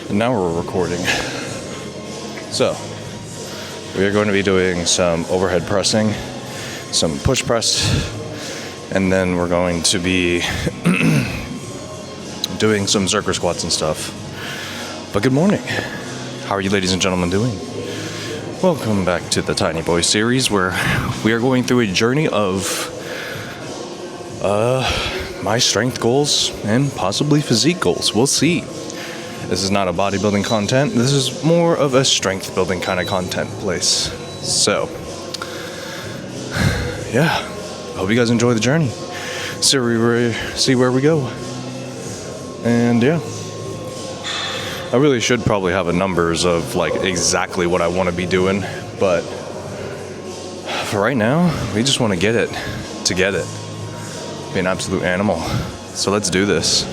And now we're recording. So, we are going to be doing some overhead pressing, some push press, and then we're going to be doing some Zerker squats and stuff. But good morning. How are you ladies and gentlemen doing? Welcome back to the Tiny Boy series, where we are going through a journey of my strength goals and possibly physique goals. We'll see. This is not a bodybuilding content. This is more of a strength building kind of content place. So, yeah. Hope you guys enjoy the journey. See where we go. And yeah. I really should probably have a numbers of like exactly what I want to be doing, but for right now, we just want to get it. Be an absolute animal. So let's do this.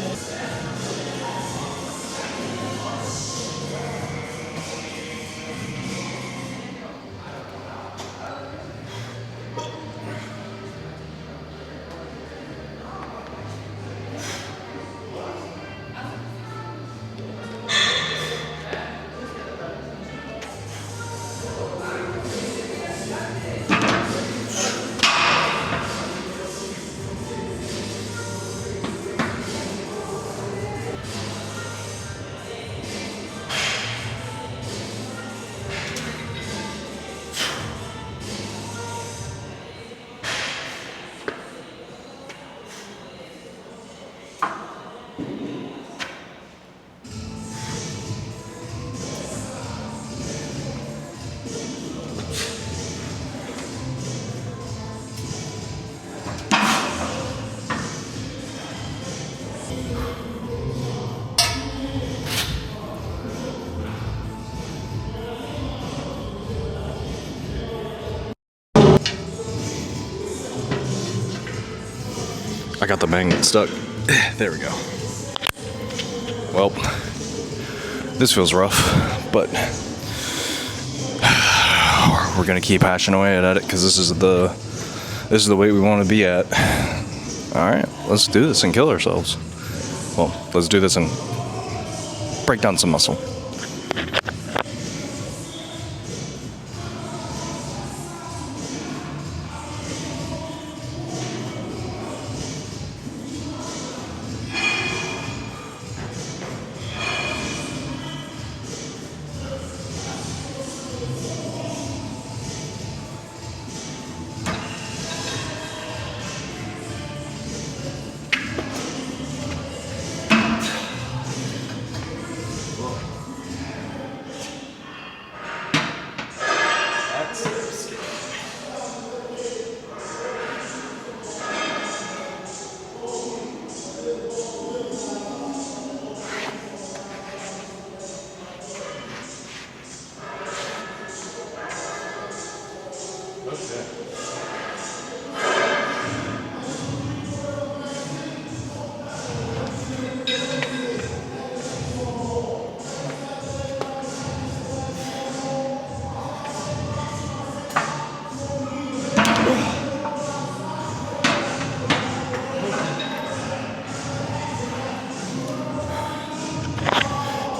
I got the magnet stuck. There we go. Well, this feels rough, but we're gonna keep hashing away at it because this is the way we want to be at. All right, let's do this and kill ourselves. Well, let's do this and break down some muscle.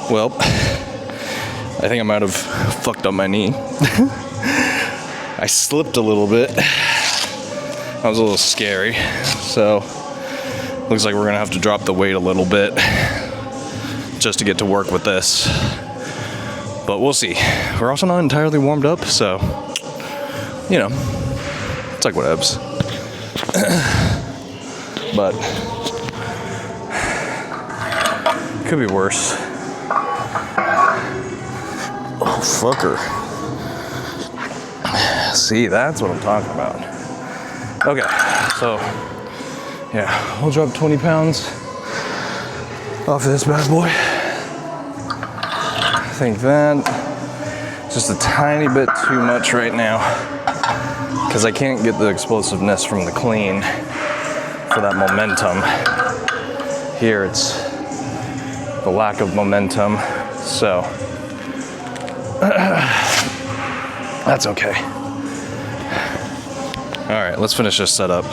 Well, I think I might have fucked up my knee. I slipped a little bit. That was a little scary. So, looks like we're gonna have to drop the weight a little bit just to get to work with this. But we'll see. We're also not entirely warmed up, so, you know, it's like whatevs. But, could be worse. Oh, fucker. See, that's what I'm talking about. Okay, so, yeah, we'll drop 20 pounds off of this bad boy. I think that just a tiny bit too much right now because I can't get the explosiveness from the clean for that momentum. Here it's the lack of momentum, so that's okay. All right, let's finish this setup.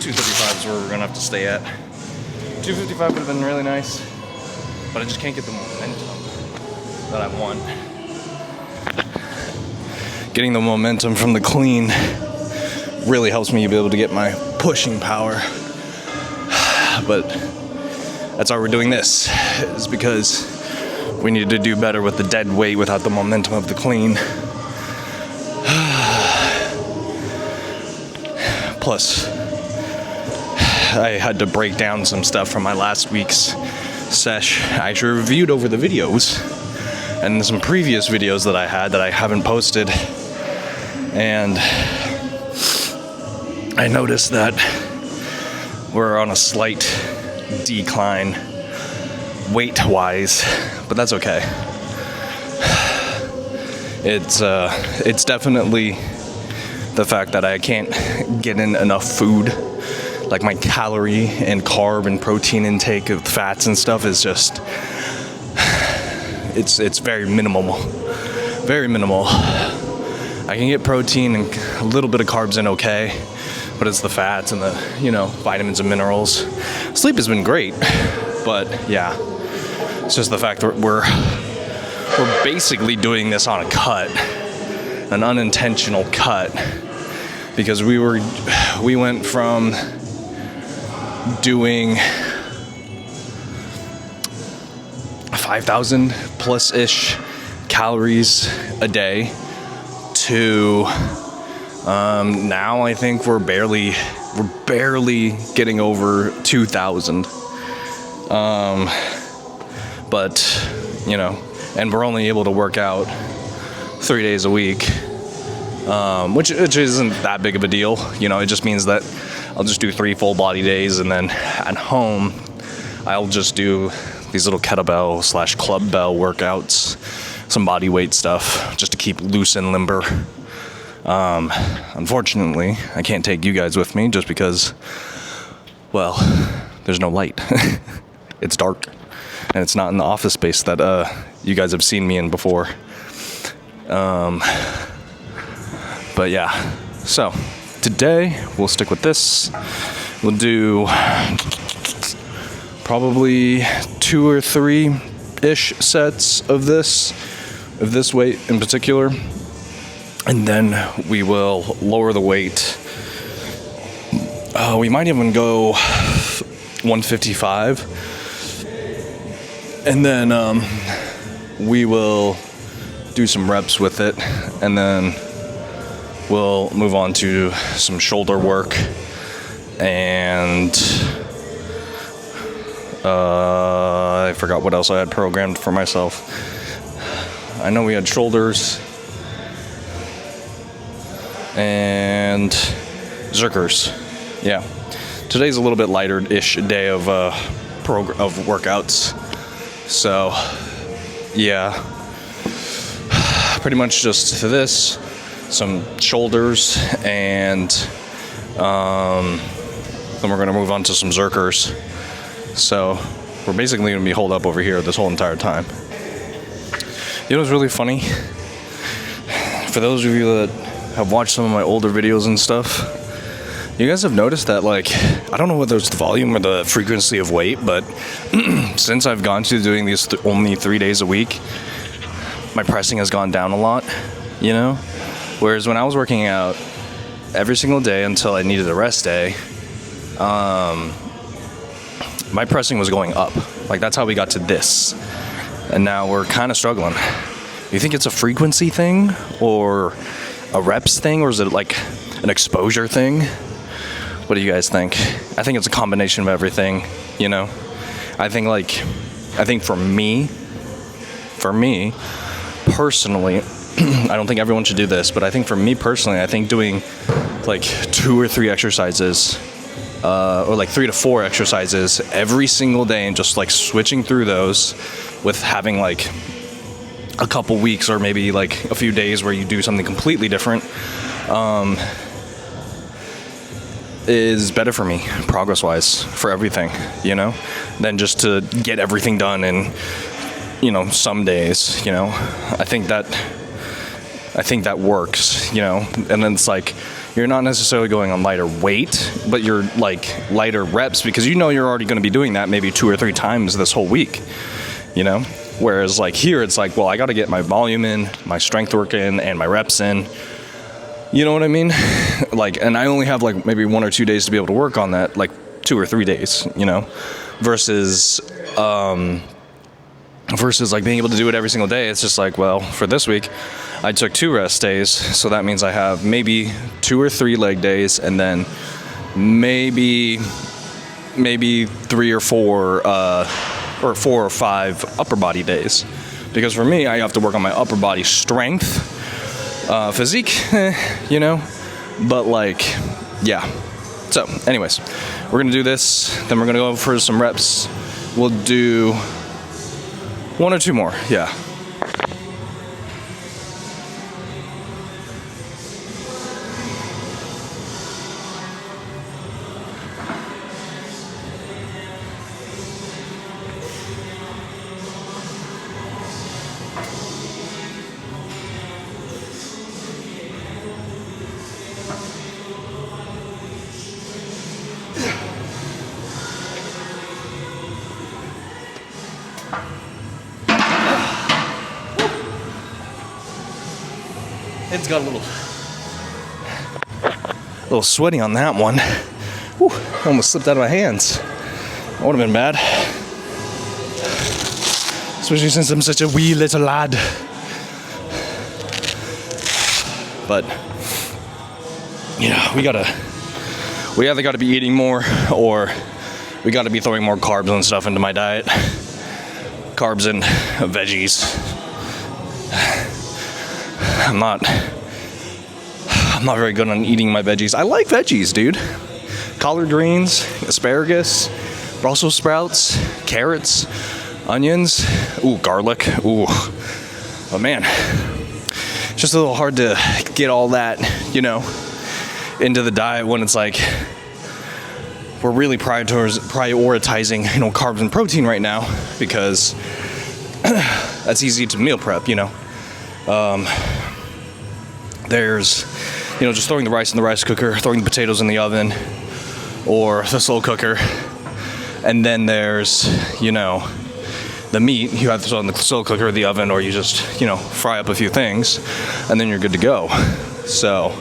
235 is where we're gonna have to stay at. 255 would have been really nice, but I just can't get the momentum that I want. Getting the momentum from the clean really helps me be able to get my pushing power. But that's why we're doing this, is because we need to do better with the dead weight without the momentum of the clean. Plus, I had to break down some stuff from my last week's sesh. I actually reviewed over the videos and some previous videos that I had that I haven't posted. And I noticed that we're on a slight decline weight-wise, but that's okay. It's definitely the fact that I can't get in enough food. Like my calorie and carb and protein intake of fats and stuff is just, it's very minimal. Very minimal. I can get protein and a little bit of carbs in okay, but it's the fats and the, vitamins and minerals. Sleep has been great, but yeah, it's just the fact that we're basically doing this on a cut, an unintentional cut, because we went from doing 5,000 plus-ish calories a day to now I think we're barely getting over 2,000. But and we're only able to work out 3 days a week, which isn't that big of a deal. It just means that I'll just do 3 full body days, and then at home I'll just do these little kettlebell / club bell workouts, some body weight stuff, just to keep loose and limber. Unfortunately, I can't take you guys with me just because, well, there's no light. It's dark, and it's not in the office space that you guys have seen me in before. But yeah, so today we'll stick with this. We'll do probably 2 or 3-ish sets of this weight in particular, and then we will lower the weight. We might even go 155, and then we will do some reps with it, and then we'll move on to some shoulder work, and I forgot what else I had programmed for myself. I know we had shoulders and zerkers. Yeah, today's a little bit lighter-ish day of workouts. So yeah, pretty much just this, some shoulders, and then we're gonna move on to some zerkers. So we're basically gonna be holed up over here this whole entire time. You know what's really funny? For those of you that have watched some of my older videos and stuff, you guys have noticed that, I don't know whether it's the volume or the frequency of weight, but since I've gone to doing these only 3 days a week, my pressing has gone down a lot, Whereas when I was working out every single day until I needed a rest day, my pressing was going up. That's how we got to this. And now we're kind of struggling. You think it's a frequency thing or a reps thing, or is it an exposure thing? What do you guys think? I think it's a combination of everything, I think for me personally, I don't think everyone should do this, but I think for me personally, I think doing 2 or 3 exercises, or 3 to 4 exercises every single day, and just switching through those with having a couple weeks or maybe a few days where you do something completely different, is better for me, progress-wise, for everything, than just to get everything done in, some days, I think that works, and then it's you're not necessarily going on lighter weight, but you're like lighter reps because you know you're already going to be doing that maybe 2 or 3 times this whole week, you know? Whereas like here, it's like, well, I got to get my volume in, my strength work in, and my reps in. You know what I mean? Like, and I only have like maybe 1 or 2 days to be able to work on that, like 2 or 3 days, you know, versus like being able to do it every single day. It's just like, well, for this week, I took 2 rest days, so that means I have maybe 2 or 3 leg days, and then maybe 3 or 4 or 4 or 5 upper body days. Because for me, I have to work on my upper body strength, physique, you know, but like, yeah. So, anyways, we're gonna do this, then we're gonna go for some reps. We'll do 1 or 2 more, yeah. It's got a little sweaty on that one. Whew, almost slipped out of my hands. That would have been bad. Especially since I'm such a wee little lad. But, you know, we either gotta be eating more or we gotta be throwing more carbs and stuff into my diet. Carbs and veggies. I'm not very good on eating my veggies. I like veggies, dude. Collard greens, asparagus, Brussels sprouts, carrots, onions, ooh, garlic, ooh. But man, it's just a little hard to get all that, you know, into the diet when it's like we're really prioritizing, you know, carbs and protein right now because that's easy to meal prep, you know. There's, you know, just throwing the rice in the rice cooker, throwing the potatoes in the oven, or the slow cooker. And then there's, you know, the meat. You have to throw in the slow cooker or the oven, or you just, you know, fry up a few things, and then you're good to go. So,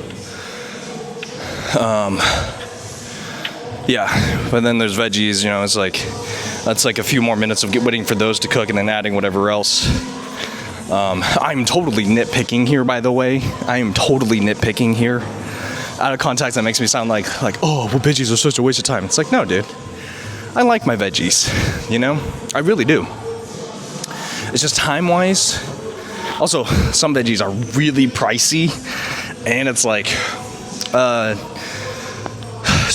yeah. But then there's veggies, you know, it's like, that's like a few more minutes of waiting for those to cook and then adding whatever else. I'm totally nitpicking here, by the way. I am totally nitpicking here. Out of context, that makes me sound like, oh, well, veggies are such a waste of time. It's like, no, dude. I like my veggies, you know? I really do. It's just time-wise. Also, some veggies are really pricey, and it's like,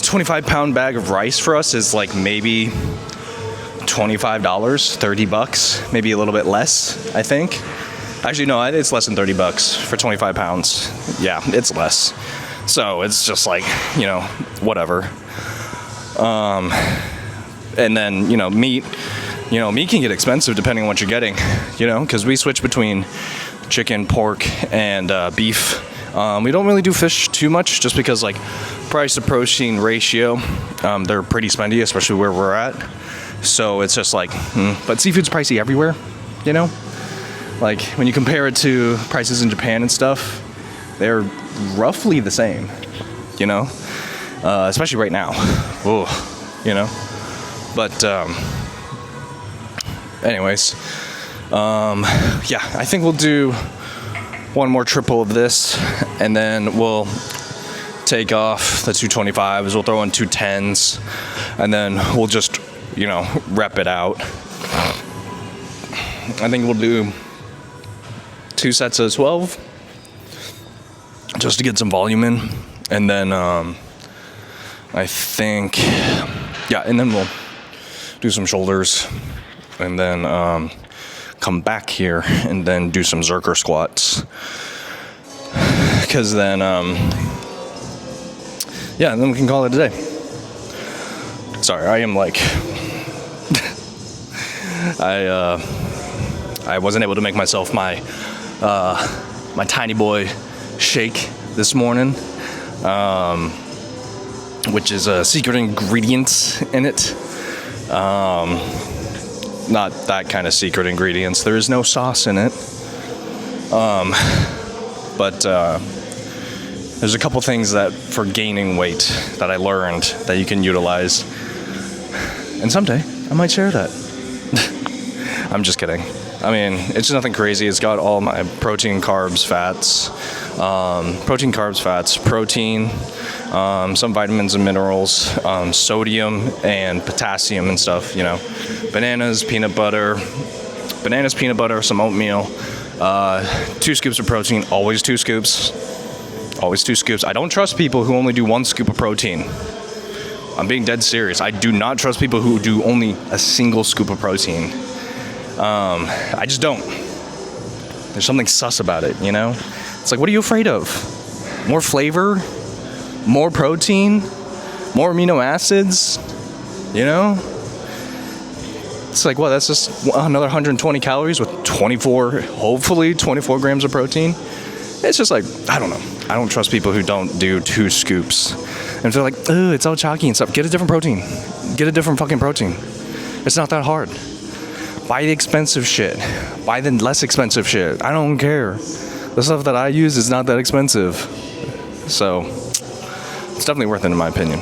25-pound bag of rice for us is like maybe $25, $30, maybe a little bit less, I think. Actually, no, it's less than $30 for 25 pounds. Yeah, it's less. So it's just like, you know, whatever. And then, you know, meat can get expensive depending on what you're getting, you know, because we switch between chicken, pork, and beef. We don't really do fish too much just because, like, price to protein ratio, they're pretty spendy, especially where we're at. So it's just like, but seafood's pricey everywhere, you know? Like, when you compare it to prices in Japan and stuff, they're roughly the same, you know? Especially right now. Ooh, you know? But, anyways, yeah, I think we'll do one more triple of this, and then we'll take off the 225s, we'll throw in 210s, and then we'll just, you know, rep it out. I think we'll do 2 sets of 12 just to get some volume in, and then I think, yeah, and then we'll do some shoulders, and then come back here and then do some Zerker squats, because then yeah, and then we can call it a day. Sorry, I am like I wasn't able to make myself my my tiny boy shake this morning. which is a secret ingredient in it. Not that kind of secret ingredients. There is no sauce in it. But there's a couple things that for gaining weight that I learned that you can utilize. And someday I might share that. I'm just kidding. I mean, it's nothing crazy. It's got all my protein, carbs, fats, protein, some vitamins and minerals, sodium and potassium and stuff, you know. Bananas, peanut butter, some oatmeal, 2 scoops of protein, always 2 scoops. Always 2 scoops. I don't trust people who only do 1 scoop of protein. I'm being dead serious. I do not trust people who do only a single scoop of protein. I just don't. There's something sus about it, you know? It's like, what are you afraid of? More flavor? More protein? More amino acids? You know? It's like, well, that's just another 120 calories with hopefully 24 grams of protein. It's just like, I don't know. I don't trust people who don't do 2 scoops. And if they're like, oh, it's all chalky and stuff. Get a different protein. Get a different fucking protein. It's not that hard. Buy the expensive shit. Buy the less expensive shit. I don't care. The stuff that I use is not that expensive. So, it's definitely worth it in my opinion.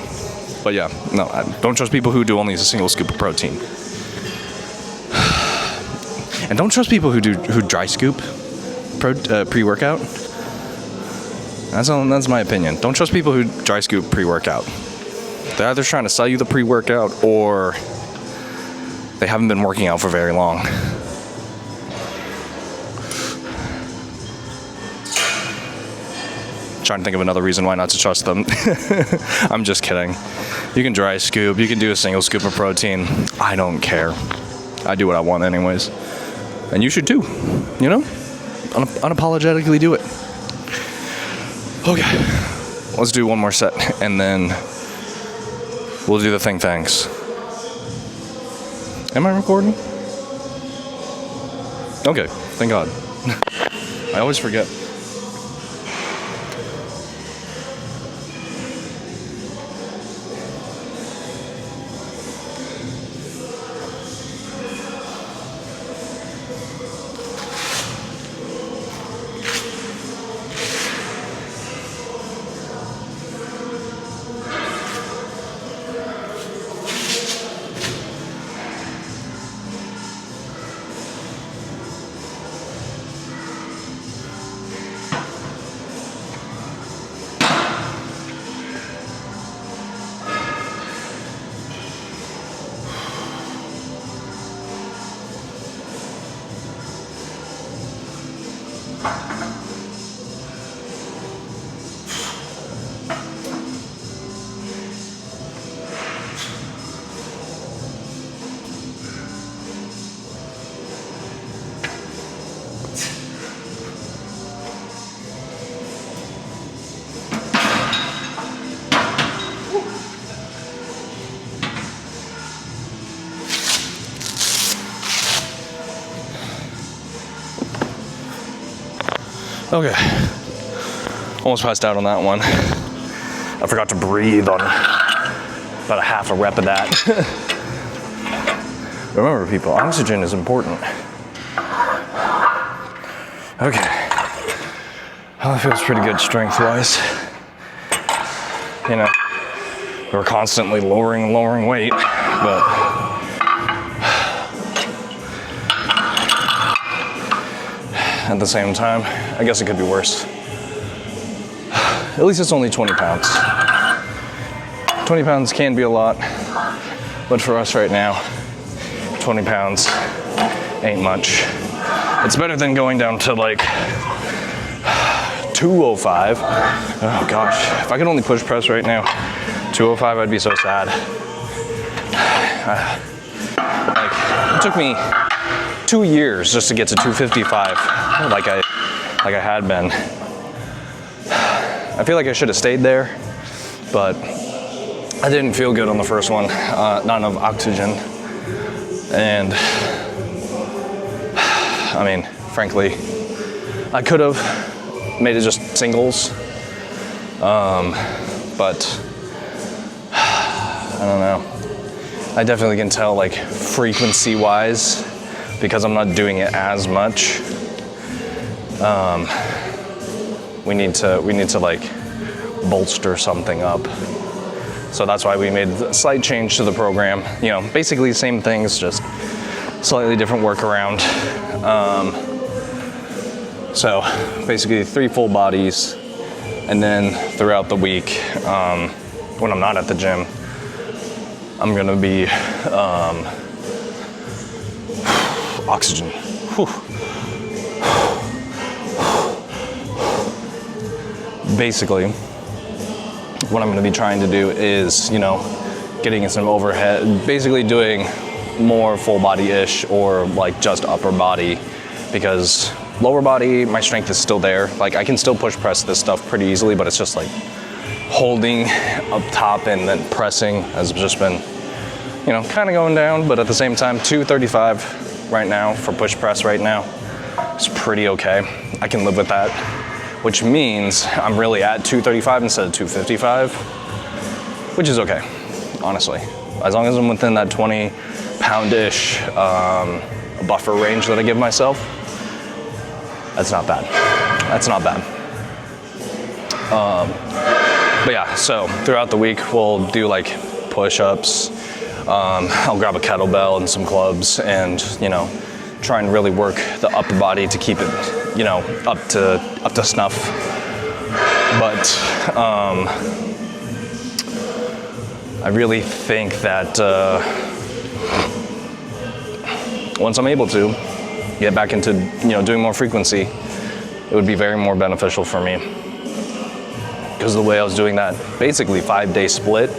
But yeah, no, I don't trust people who do only a single scoop of protein. And don't trust people who dry scoop pre-workout. That's my opinion. Don't trust people who dry scoop pre-workout. They're either trying to sell you the pre-workout or they haven't been working out for very long. Trying to think of another reason why not to trust them. I'm just kidding. You can dry scoop. You can do a single scoop of protein. I don't care. I do what I want anyways. And you should too. You know? Unapologetically do it. Okay. Let's do one more set and then we'll do the thanks. Am I recording? Okay, thank God. I always forget. Okay. Almost passed out on that one. I forgot to breathe on about a half a rep of that. Remember, people, oxygen is important. Okay. Well, that feels pretty good strength-wise. You know, we're constantly lowering weight, but at the same time, I guess it could be worse. At least it's only 20 pounds. 20 pounds can be a lot, but for us right now, 20 pounds ain't much. It's better than going down to like 205. Oh gosh, if I could only push press right now, 205, I'd be so sad. Like, it took me 2 years just to get to 255, like I had been. I feel like I should have stayed there, but I didn't feel good on the first one. Not enough oxygen, and I mean, frankly, I could have made it just singles, But I don't know. I definitely can tell, like, frequency-wise, because I'm not doing it as much. We need to like bolster something up. So that's why we made a slight change to the program. You know, basically the same things, just slightly different workaround. So basically 3 full bodies, and then throughout the week, when I'm not at the gym, I'm gonna be oxygen. Whew. Basically, what I'm gonna be trying to do is, you know, getting in some overhead, basically doing more full body-ish or like just upper body, because lower body, my strength is still there. Like, I can still push press this stuff pretty easily, but it's just like holding up top and then pressing has just been, you know, kind of going down. But at the same time, 235 right now for push press right now is pretty okay. I can live with that, which means I'm really at 235 instead of 255, which is okay, honestly. As long as I'm within that 20 pound-ish buffer range that I give myself, that's not bad. That's not bad. But yeah, so throughout the week, we'll do like push-ups. I'll grab a kettlebell and some clubs and, you know, try and really work the upper body to keep it, you know, up to snuff. But I really think that once I'm able to get back into, you know, doing more frequency, it would be very more beneficial for me. Because the way I was doing that basically 5-day split,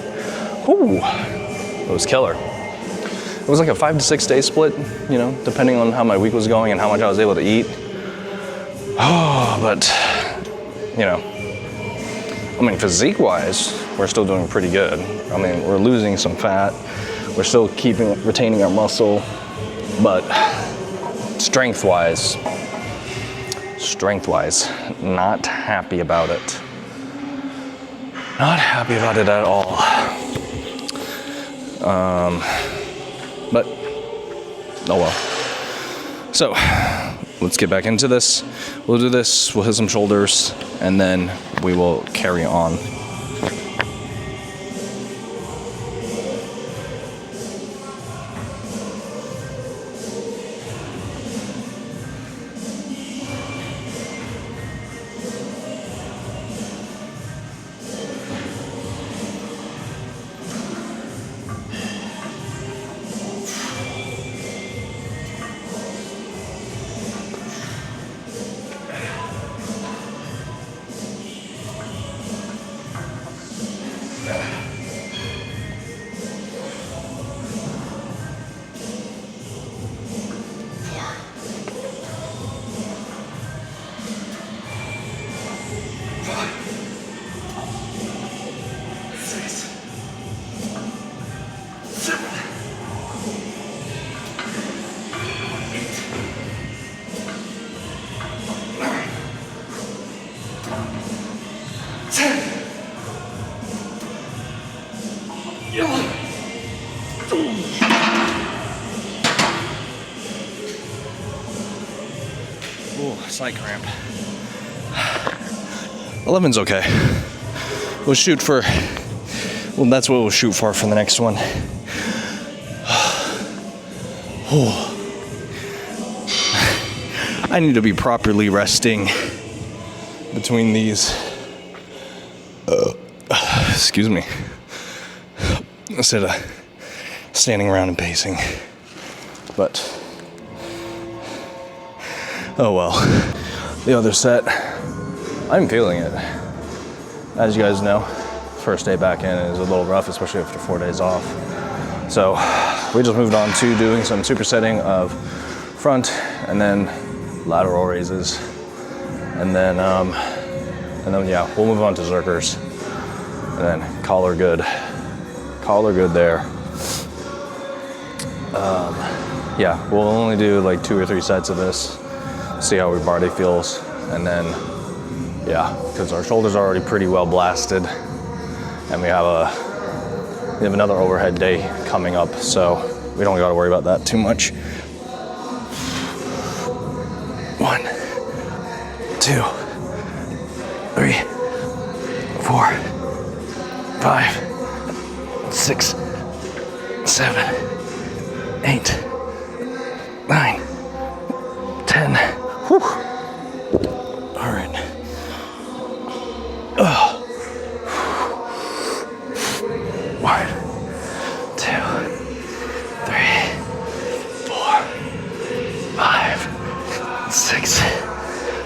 whew, it was killer. It was like a 5 to 6 day split, you know, depending on how my week was going and how much I was able to eat. Oh, but, you know, I mean, physique-wise, we're still doing pretty good. I mean, we're losing some fat. We're still retaining our muscle, but strength-wise, not happy about it. Not happy about it at all. But, oh well. So, let's get back into this. We'll do this, we'll hit some shoulders, and then we will carry on. Slight cramp. 11's okay. We'll shoot for, well, that's what we'll shoot for the next one. I need to be properly resting between these. Excuse me. Instead of standing around and pacing. But, oh well. The other set, I'm feeling it. As you guys know, first day back in is a little rough, especially after 4 days off. So we just moved on to doing some supersetting of front and then lateral raises. And then yeah, we'll move on to zerkers. And then collar good. Collar good there. Yeah, we'll only do like 2 or 3 sets of this. See how our body feels, and then Yeah, because our shoulders are already pretty well blasted, and we have another overhead day coming up, so we don't got to worry about that too much. 1, 2, 3, 4, 5, 6, 7, 8, 9, 10. Whew. All right. 1, 2, 3, 4, 5, 6,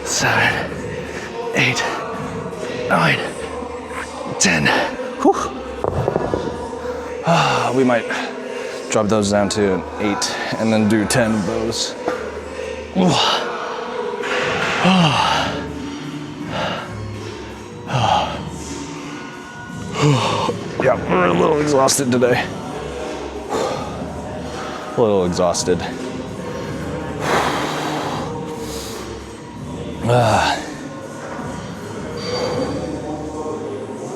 7, 8, 9, 10. Whew. We might drop those down to an 8 and then do 10 of those. Yeah, we're a little exhausted today. A little exhausted.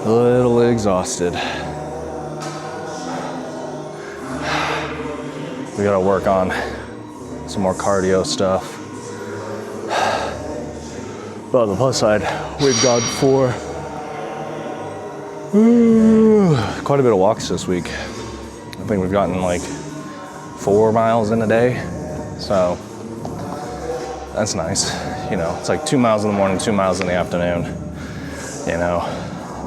A little exhausted. We gotta work on some more cardio stuff. But on the plus side, we've gone for quite a bit of walks this week. I think we've gotten like 4 miles in a day. So that's nice. You know, it's like 2 miles in the morning, 2 miles in the afternoon, you know,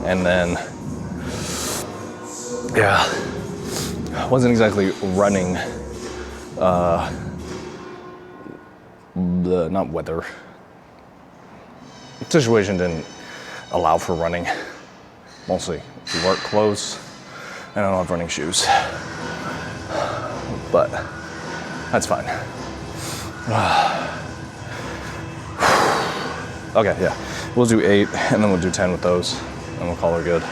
and then, yeah, wasn't exactly running, the, not weather, situation didn't allow for running, mostly we work clothes, and I don't have running shoes, but that's fine. Okay, yeah, we'll do 8, and then we'll do 10 with those, and we'll call her good.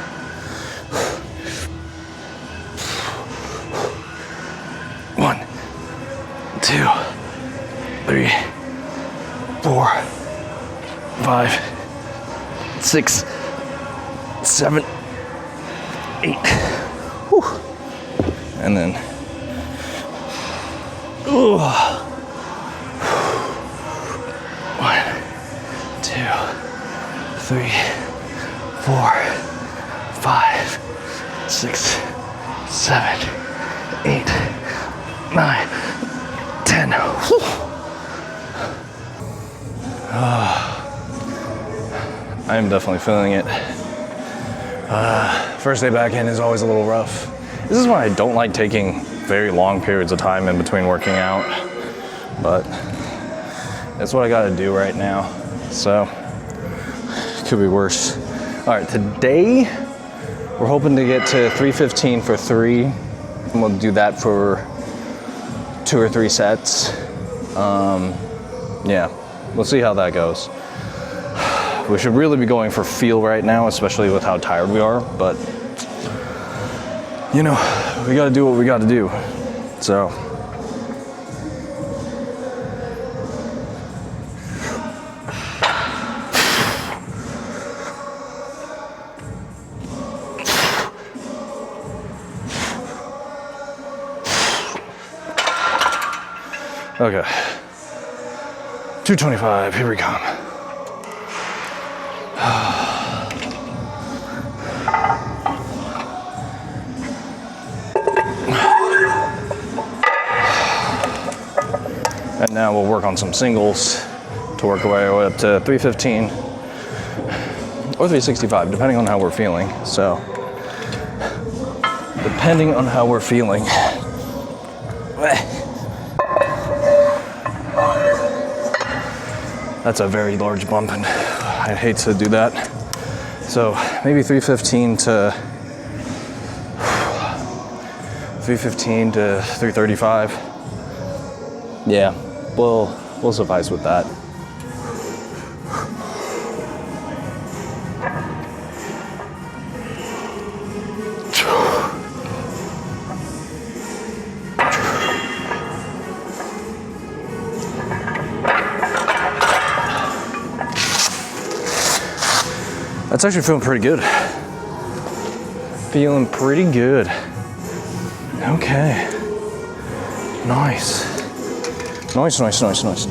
One, 2, 3, 4, 5, 6, 7, 8. Whew. And then, ooh. 1, 2, 3, 4, 5, 6, 7, 8, 9, 10. Whew. I am definitely feeling it. First day back in is always a little rough. This is why I don't like taking very long periods of time in between working out, but that's what I gotta do right now. So, could be worse. All right, today we're hoping to get to 315 for 3, and we'll do that for 2 or 3 sets. Yeah, we'll see how that goes. We should really be going for feel right now, especially with how tired we are, but you know, we gotta do what we gotta do. So, okay, 225, here we come. And now we'll work on some singles to work our way up to 315 or 365, depending on how we're feeling. So, depending on how we're feeling. That's a very large bump, and I hate to do that. So maybe 315 to 335. Yeah, we'll suffice with that. That's actually feeling pretty good. Feeling pretty good. Okay. Nice. Nice, nice, nice, nice.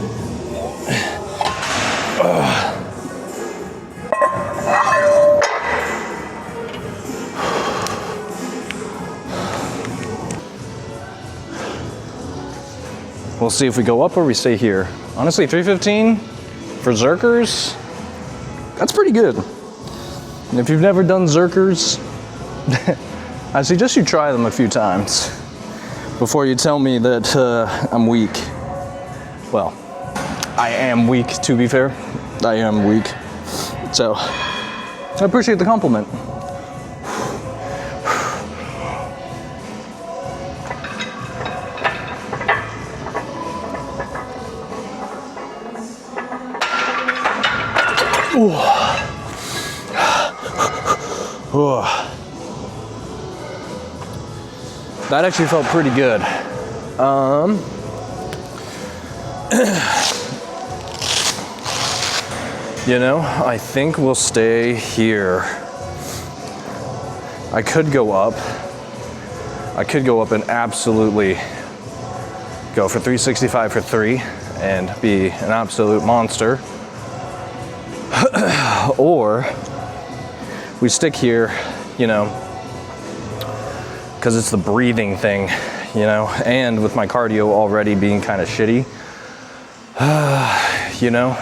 We'll see if we go up or we stay here. Honestly, 315 for Zerkers, that's pretty good. And if you've never done Zerkers, I suggest you try them a few times before you tell me that I'm weak. Well, I am weak, to be fair. I am weak. So, I appreciate the compliment. That actually felt pretty good. You know, I think we'll stay here. I could go up. I could go up and absolutely go for 365 for 3 and be an absolute monster. Or we stick here, you know, because it's the breathing thing, you know, and with my cardio already being kind of shitty, you know,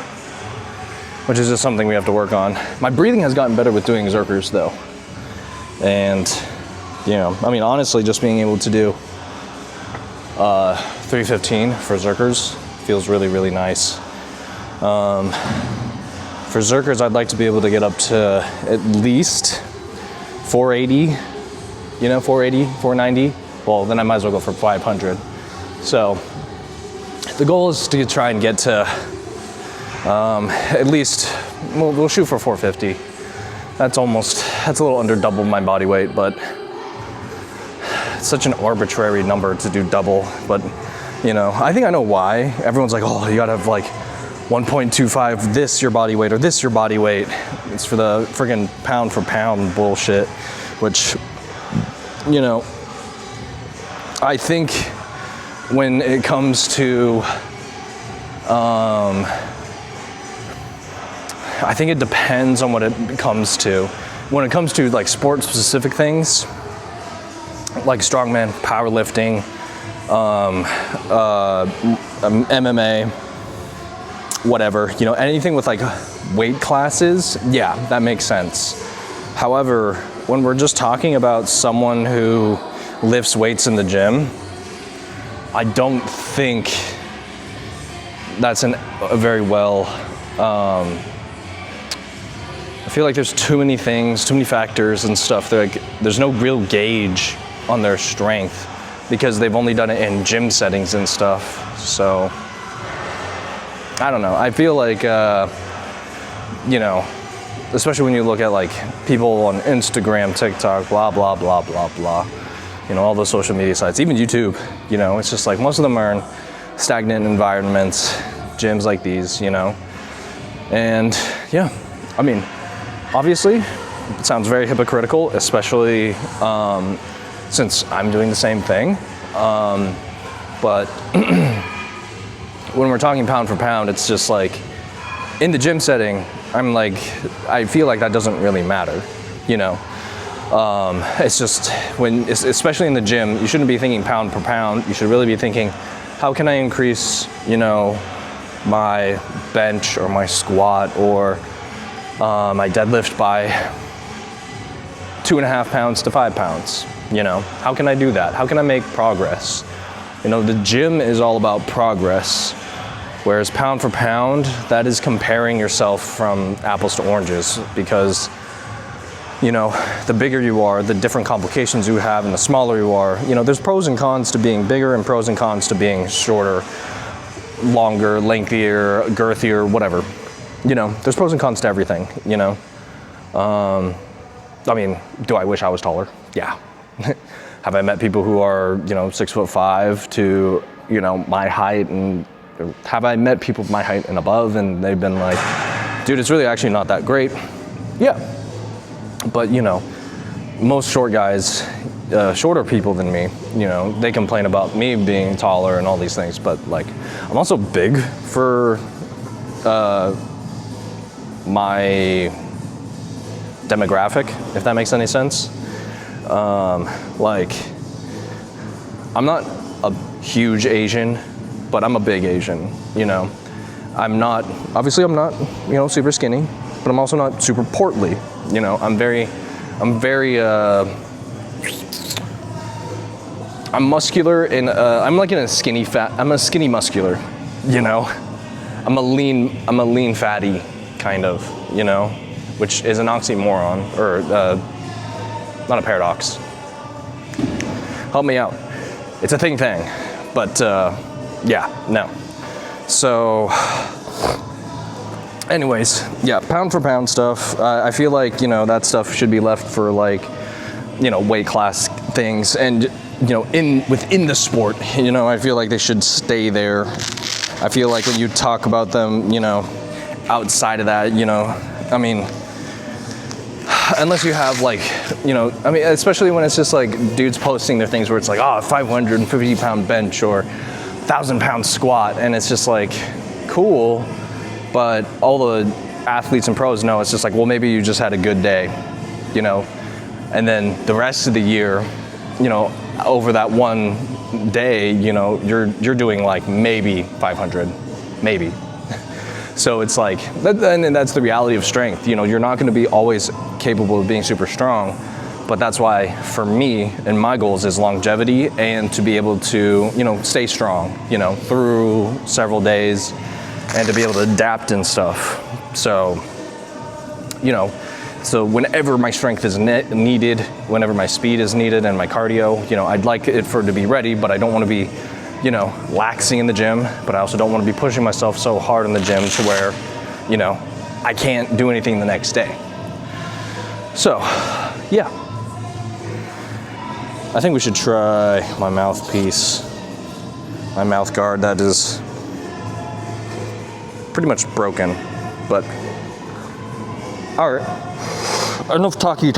which is just something we have to work on. My breathing has gotten better with doing Zerkers though. And, you know, I mean, honestly, just being able to do 315 for Zerkers feels really, really nice. For Zerkers, I'd like to be able to get up to at least 480, you know, 480, 490. Well, then I might as well go for 500. So the goal is to try and get to at least, we'll shoot for 450. That's a little under double my body weight, but it's such an arbitrary number to do double. But, you know, I think I know why. Everyone's like, oh, you gotta have like 1.25 this your body weight or this your body weight. It's for the friggin' pound for pound bullshit, which, you know, I think when it comes to, I think it depends on what it comes to. When it comes to like sport specific things, like strongman, powerlifting, MMA, whatever, you know, anything with like weight classes, yeah, that makes sense. However, when we're just talking about someone who lifts weights in the gym, I don't think that's a very well, I feel like there's too many things, too many factors and stuff. There's no real gauge on their strength because they've only done it in gym settings and stuff. So, I don't know. I feel like, you know, especially when you look at like people on Instagram, TikTok, blah, blah, blah, blah, blah, you know, all those social media sites, even YouTube, you know, it's just like most of them are in stagnant environments, gyms like these, you know, and yeah, I mean, obviously it sounds very hypocritical, especially since I'm doing the same thing, but when we're talking pound for pound, it's just like, in the gym setting, I feel like that doesn't really matter, you know? It's just, especially in the gym, you shouldn't be thinking pound per pound, you should really be thinking, how can I increase, you know, my bench or my squat or my deadlift by 2.5 pounds to 5 pounds, you know? How can I do that? How can I make progress? You know, the gym is all about progress. Whereas pound for pound, that is comparing yourself from apples to oranges because, you know, the bigger you are, the different complications you have, and the smaller you are, you know, there's pros and cons to being bigger and pros and cons to being shorter, longer, lengthier, girthier, whatever. You know, there's pros and cons to everything, you know. I mean, do I wish I was taller? Yeah. Have I met people who are, you know, 6'5" to, you know, my height, and have I met people my height and above and they've been like, dude, it's really actually not that great? Yeah, But, you know, most short guys, shorter people than me, you know, they complain about me being taller and all these things, but like, I'm also big for my demographic, if that makes any sense. Like, I'm not a huge Asian, but I'm a big Asian, you know. I'm not you know, super skinny, but I'm also not super portly, you know. I'm muscular and I'm like in a skinny fat, I'm a skinny muscular, you know. I'm a lean fatty kind of, you know, which is an oxymoron, or not a paradox. Help me out. It's a thing, but yeah, no. So anyways, yeah, pound for pound stuff. I feel like, you know, that stuff should be left for like, you know, weight class things, and, you know, within the sport, you know, I feel like they should stay there. I feel like when you talk about them, you know, outside of that, you know, I mean, unless you have like, you know, I mean, especially when it's just like dudes posting their things where it's like, oh, 550 pound bench or 1,000 pound squat, and it's just like, cool, but all the athletes and pros know it's just like, well, maybe you just had a good day, you know, and then the rest of the year, you know, over that one day, you know, you're doing like maybe 500, maybe. So it's like, and that's the reality of strength. You know, you're not going to be always capable of being super strong, but that's why for me and my goals is longevity and to be able to, you know, stay strong, you know, through several days, and to be able to adapt and stuff. So, you know, so whenever my strength is needed, whenever my speed is needed and my cardio, you know, I'd like it for it to be ready, but I don't want to be, you know, laxing in the gym, but I also don't want to be pushing myself so hard in the gym to where, you know, I can't do anything the next day. So, yeah. I think we should try my mouthpiece, my mouth guard that is pretty much broken, but all right. Enough talky.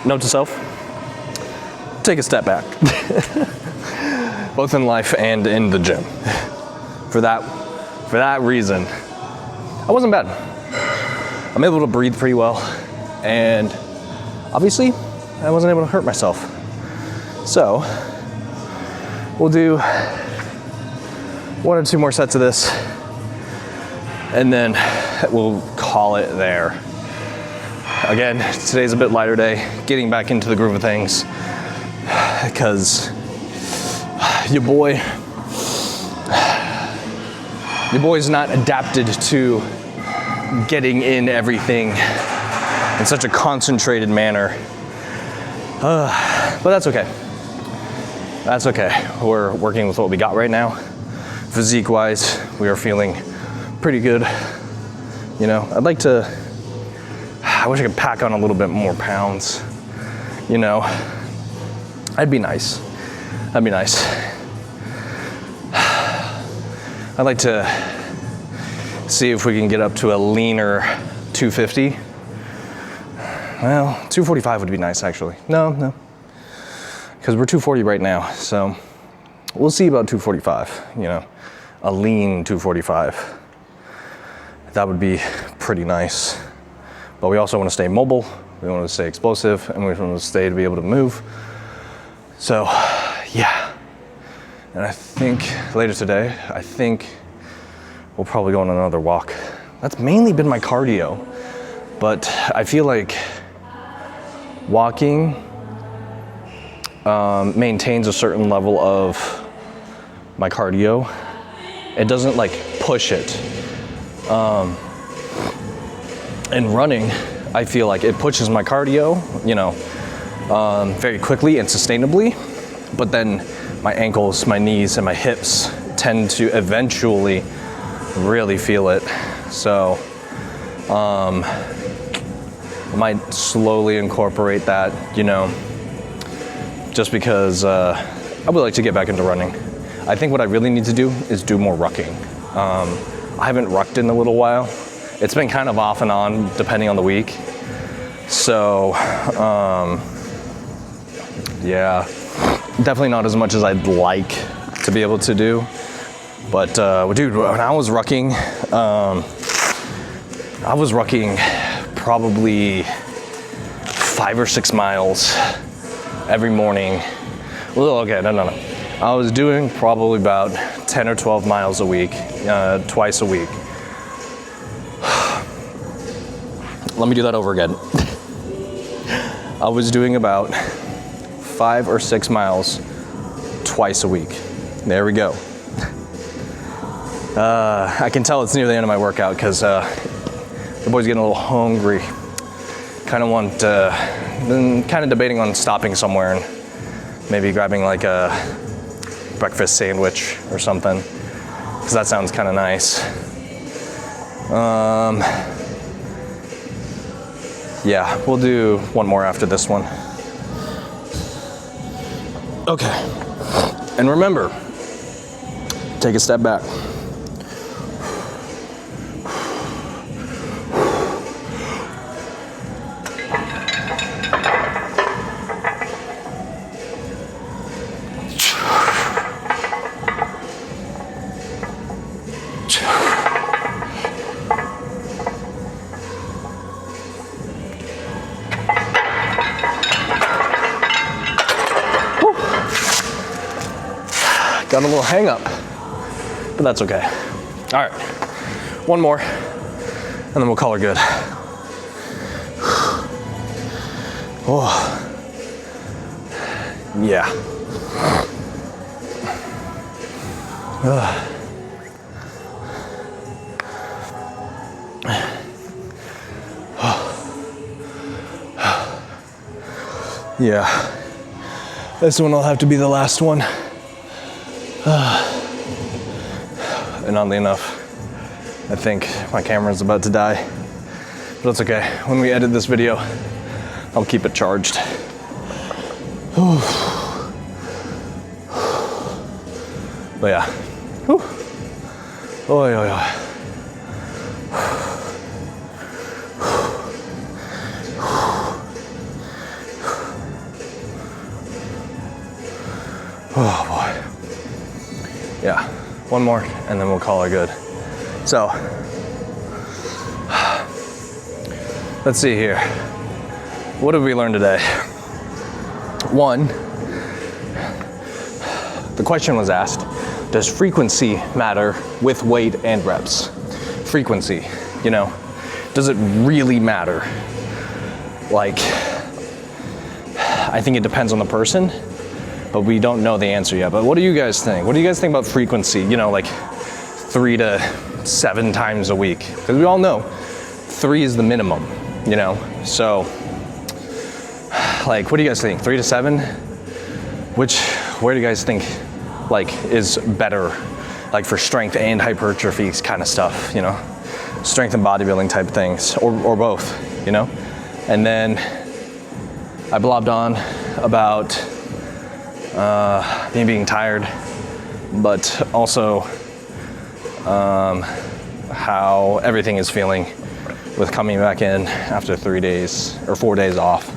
Note to self, take a step back, both in life and in the gym. For that reason, I wasn't bad. I'm able to breathe pretty well, and obviously, I wasn't able to hurt myself. So, we'll do 1 or 2 more sets of this, and then we'll call it there. Again, today's a bit lighter day, getting back into the groove of things, because your boy's not adapted to getting in everything in such a concentrated manner. But that's okay. That's okay. We're working with what we got right now. Physique-wise, we are feeling pretty good. You know, I wish I could pack on a little bit more pounds, you know. That'd be nice. I'd like to see if we can get up to a leaner 250. Well, 245 would be nice, actually. No. Because we're 240 right now, so we'll see about 245, you know. A lean 245. That would be pretty nice. But we also want to stay mobile, we want to stay explosive, and we want to be able to move. So, yeah. And I think later today, we'll probably go on another walk. That's mainly been my cardio, but I feel like walking maintains a certain level of my cardio. It doesn't like push it. And running, I feel like it pushes my cardio, very quickly and sustainably. But then my ankles, my knees, and my hips tend to eventually really feel it. So I might slowly incorporate that, just because I would like to get back into running. I think what I really need to do is do more rucking. I haven't rucked in a little while. It's been kind of off and on depending on the week. So, yeah, definitely not as much as I'd like to be able to do. But dude, when I was rucking, probably 5 or 6 miles every morning. Well, okay, no. I was doing probably about 10 or 12 miles a week, twice a week. Let me do that over again. I was doing about 5 or 6 miles twice a week. There we go. I can tell it's near the end of my workout because the boy's getting a little hungry. Kind of debating on stopping somewhere and maybe grabbing like a breakfast sandwich or something, because that sounds kind of nice. Yeah, we'll do one more after this one. Okay, and remember, take a step back. Got a little hang up, but that's okay. All right, one more, and then we'll call her good. Oh, yeah. Yeah, this one will have to be the last one. And oddly enough, I think my camera's about to die, but it's okay. When we edit this video, I'll keep it charged. But yeah. Whew. Oy, oy, oy. Oh boy. Yeah, one more and then we'll call it good. So, let's see here. What have we learned today? One, the question was asked, does frequency matter with weight and reps? Frequency, does it really matter? Like, I think it depends on the person, but we don't know the answer yet. But what do you guys think? What do you guys think about frequency? Like 3 to 7 times a week? Because we all know 3 is the minimum, So, like, what do you guys think? 3 to 7? Where do you guys think, is better, for strength and hypertrophy kind of stuff, Strength and bodybuilding type things, or both, And then I blobbed on about me being tired, but also how everything is feeling with coming back in after 3 days or 4 days off.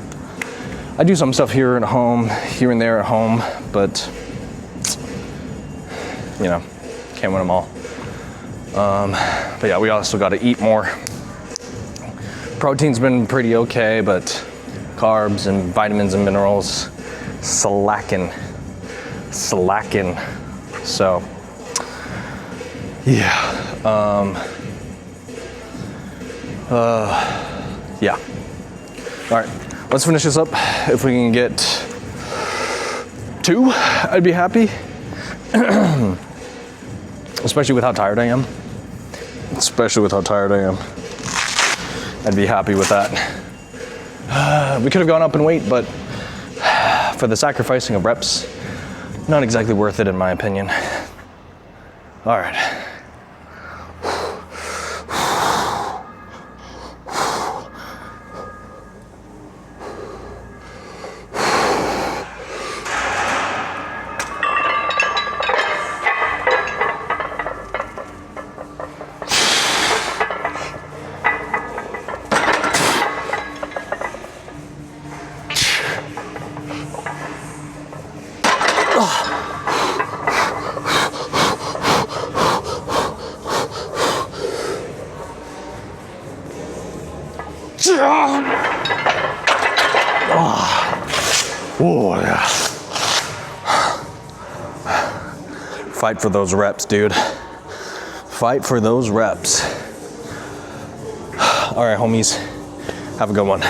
I do some stuff here and there at home, but can't win them all. But yeah, we also got to eat more. Protein's been pretty okay, but carbs and vitamins and minerals slacking. So yeah, yeah. All right, let's finish this up. If we can get 2, I'd be happy. Especially with how tired I am. I'd be happy with that. We could have gone up in weight, but for the sacrificing of reps, not exactly worth it in my opinion. All right. Oh, yeah. Fight for those reps, dude. Fight for those reps. All right, homies. Have a good one.